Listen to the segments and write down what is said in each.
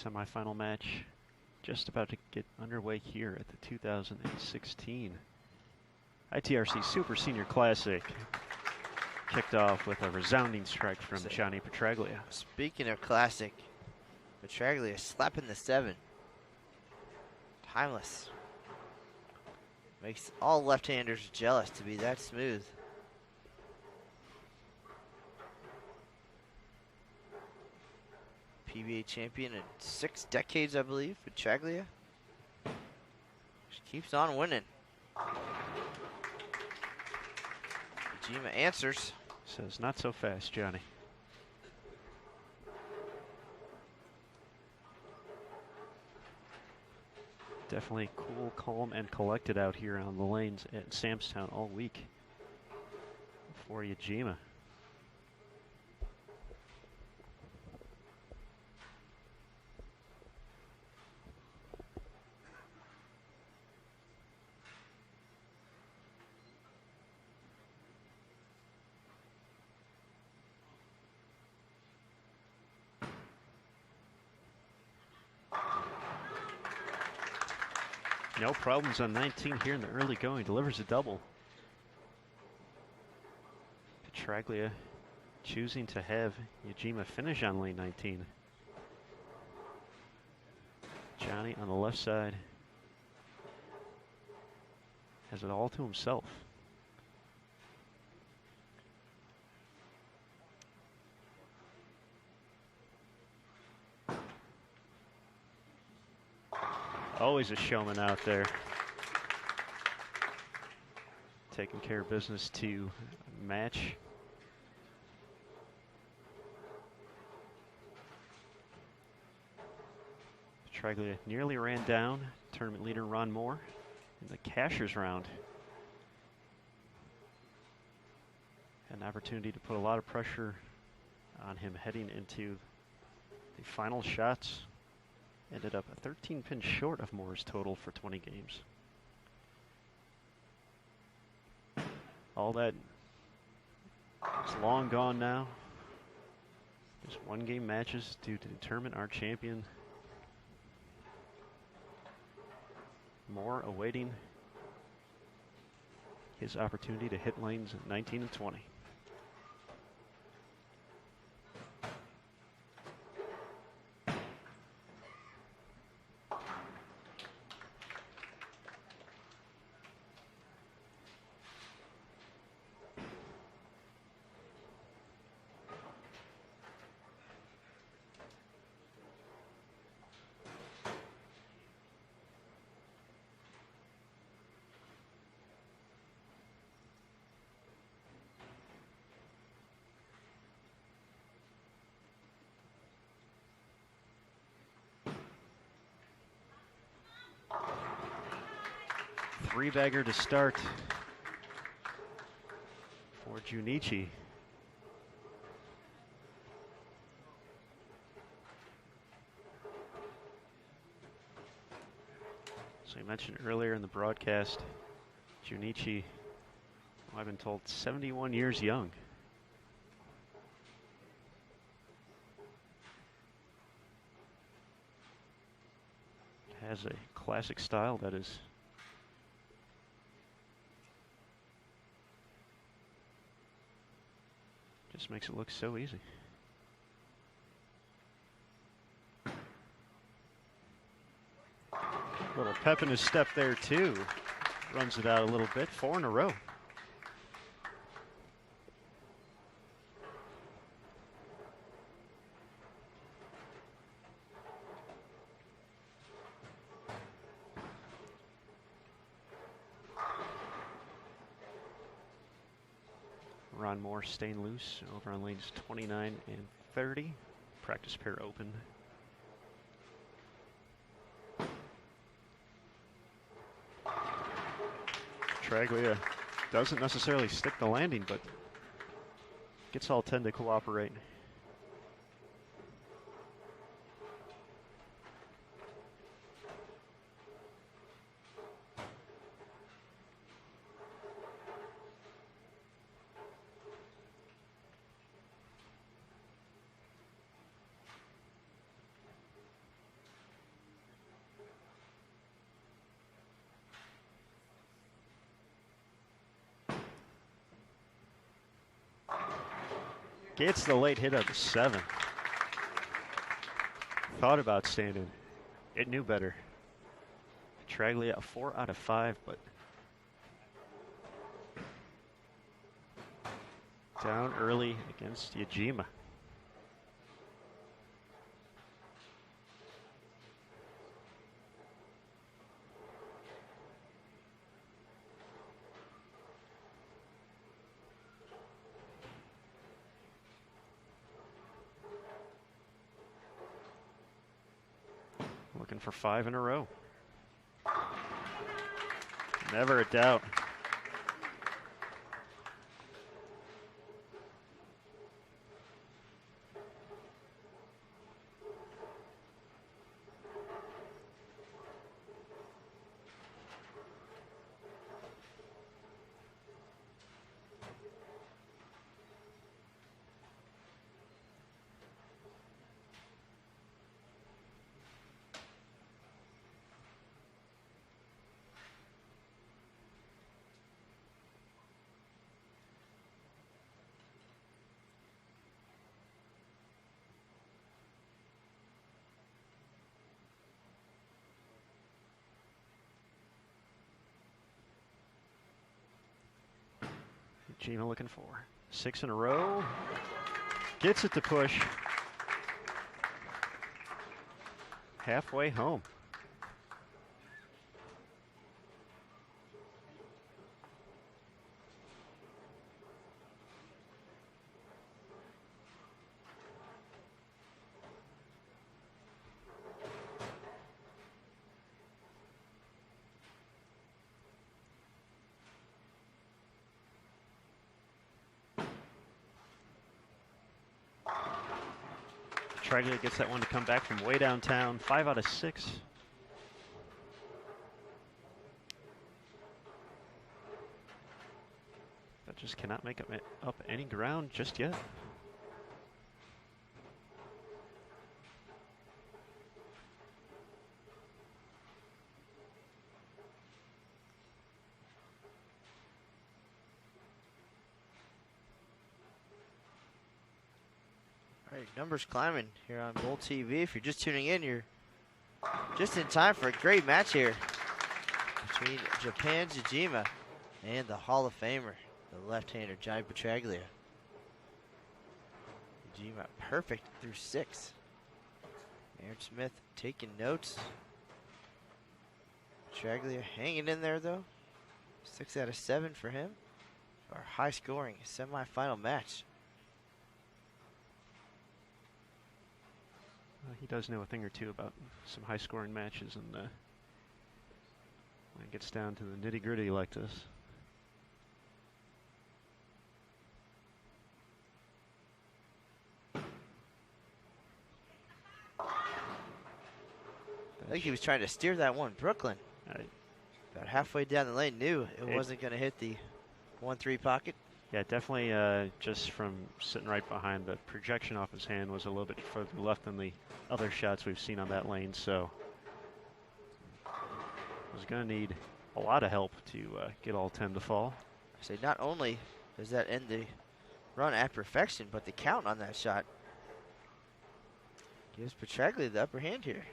Semifinal match just about to get underway here at the 2016 ITRC Super Senior Classic. Kicked off with a resounding strike from Johnny Petraglia. Speaking of classic, Petraglia slapping the 7. Timeless. Makes all left-handers jealous to be that smooth. PBA champion in 6 decades, I believe, Petraglia. Just keeps on winning. Jima answers. Says, not so fast, Johnny. Definitely cool, calm, and collected out here on the lanes at Samstown all week for Yajima. No problems on 19 here in the early going. Delivers a double. Petraglia choosing to have Yajima finish on lane 19. Johnny on the left side has it all to himself. Always a showman out there. Taking care of business to match. Petraglia nearly ran down tournament leader Ron Moore in the Cashers round. Had an opportunity to put a lot of pressure on him heading into the final shots. Ended up 13 pins short of Moore's total for 20 games. All that is long gone now. Just one game matches to determine our champion. Moore awaiting his opportunity to hit lanes 19 and 20. Three-bagger to start for Junichi. So you mentioned earlier in the broadcast, Junichi, well, I've been told 71 years young. Has a classic style that is just makes it look so easy. Little pep in his step there too. Runs it out a little bit, 4 in a row. Ron Moore staying loose over on lanes 29 and 30. Practice pair open. Petraglia doesn't necessarily stick the landing, but gets all 10 to cooperate. Gets the late hit of the 7. Thought about standing. It knew better. Petraglia a 4 out of 5, but down early against Yajima. Looking for 5 in a row. Never a doubt. Gina looking for 6 in a row. Gets it to push. Halfway home. Petraglia gets that one to come back from way downtown. 5 out of 6. That just cannot make up any ground just yet. Numbers climbing here on Bowl TV. If you're just tuning in, you're just in time for a great match here between Japan's Yajima and the Hall of Famer, the left-hander Johnny Petraglia. Yajima perfect through 6. Aaron Smith taking notes. Petraglia hanging in there though. 6 out of 7 for him. Our high-scoring semifinal match. He does know a thing or two about some high-scoring matches, and when it gets down to the nitty-gritty like this. I think he was trying to steer that one. Brooklyn, about halfway down the lane, knew it wasn't going to hit the 1-3 pocket. Yeah, definitely just from sitting right behind, the projection off his hand was a little bit further left than the other shots we've seen on that lane, so was going to need a lot of help to get all 10 to fall. I say not only does that end the run at perfection, but the count on that shot gives Petraglia the upper hand here.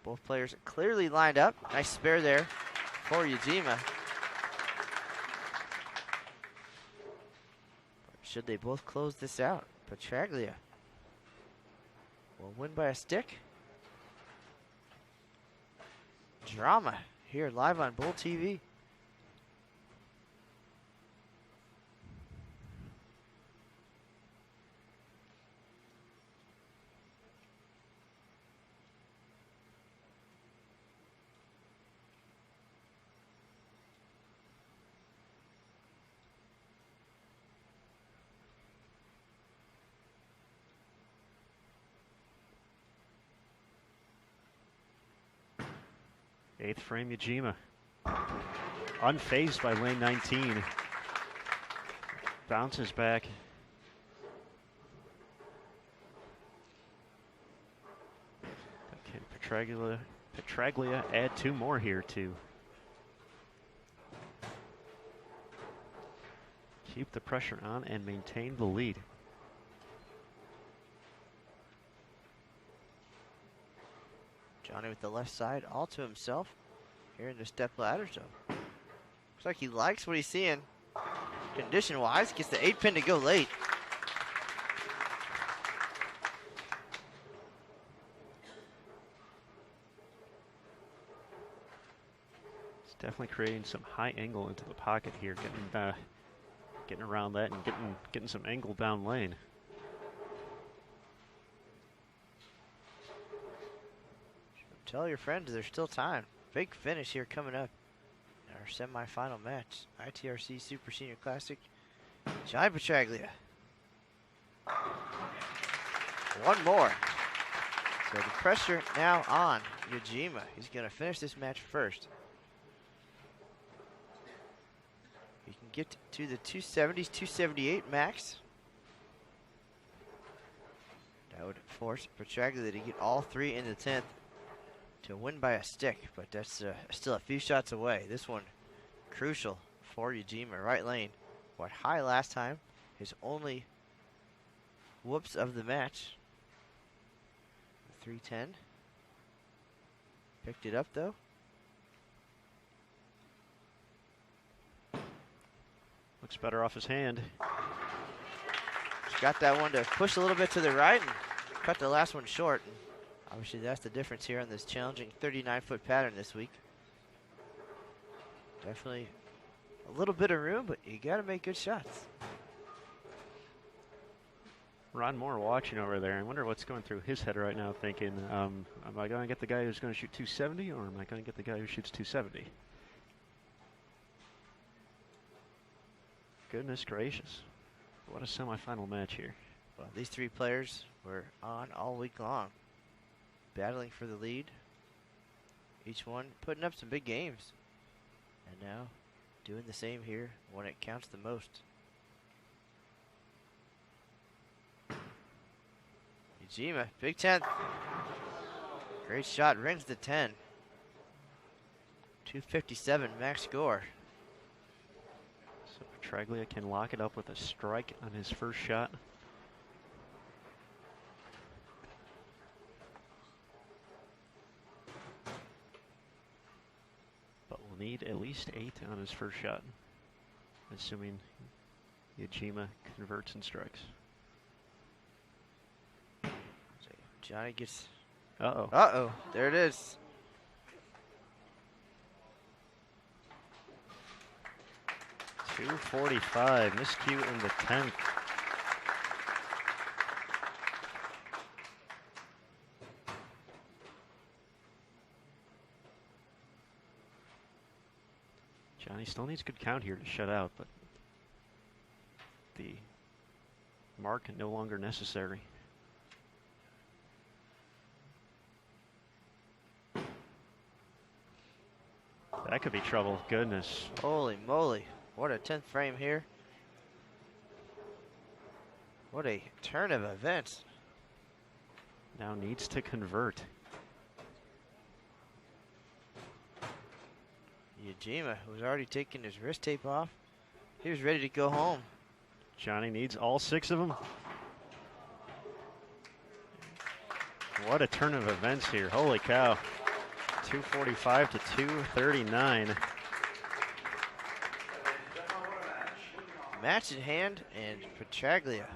Both players are clearly lined up. Nice spare there for Yajima. Should they both close this out? Petraglia will win by a stick. Drama here live on Bowl TV. Eighth frame Yajima. Unfazed by lane 19. Bounces back. Can Petraglia add 2 more here to keep the pressure on and maintain the lead. Johnny with the left side all to himself here in the step ladder zone. Looks like he likes what he's seeing. Condition-wise, gets the 8-pin to go late. It's definitely creating some high angle into the pocket here, getting around that and getting some angle down lane. Tell your friends there's still time. Big finish here coming up in our semifinal match. ITRC Super Senior Classic. Johnny Petraglia. One more. So the pressure now on Yajima. He's going to finish this match first. He can get to the 270s, 278 max. That would force Petraglia to get all three in the 10th. To win by a stick, but that's still a few shots away. This one crucial for Yajima. Right lane went high last time. His only whoops of the match. 310. Picked it up though. Looks better off his hand. Just got that one to push a little bit to the right and cut the last one short. Obviously, that's the difference here on this challenging 39-foot pattern this week. Definitely a little bit of room, but you got to make good shots. Ron Moore watching over there. I wonder what's going through his head right now, thinking, am I going to get the guy who's going to shoot 270, or am I going to get the guy who shoots 270? Goodness gracious. What a semifinal match here. Well, these three players were on all week long, battling for the lead. Each one putting up some big games. And now doing the same here when it counts the most. Yajima, big 10th. Great shot, rings the 10. 257 max score. So Petraglia can lock it up with a strike on his first shot. Need at least 8 on his first shot, assuming Yajima converts and strikes. So Johnny gets... Uh-oh. Uh-oh. There it is. .245. Miscue in the 10th. Johnny still needs a good count here to shut out, but the mark no longer necessary. That could be trouble. Goodness. Holy moly. What a 10th frame here. What a turn of events. Now needs to convert. Yajima was already taking his wrist tape off. He was ready to go home. Johnny needs all 6 of them. What a turn of events here. Holy cow. 245 to 239. Match in hand, and Petraglia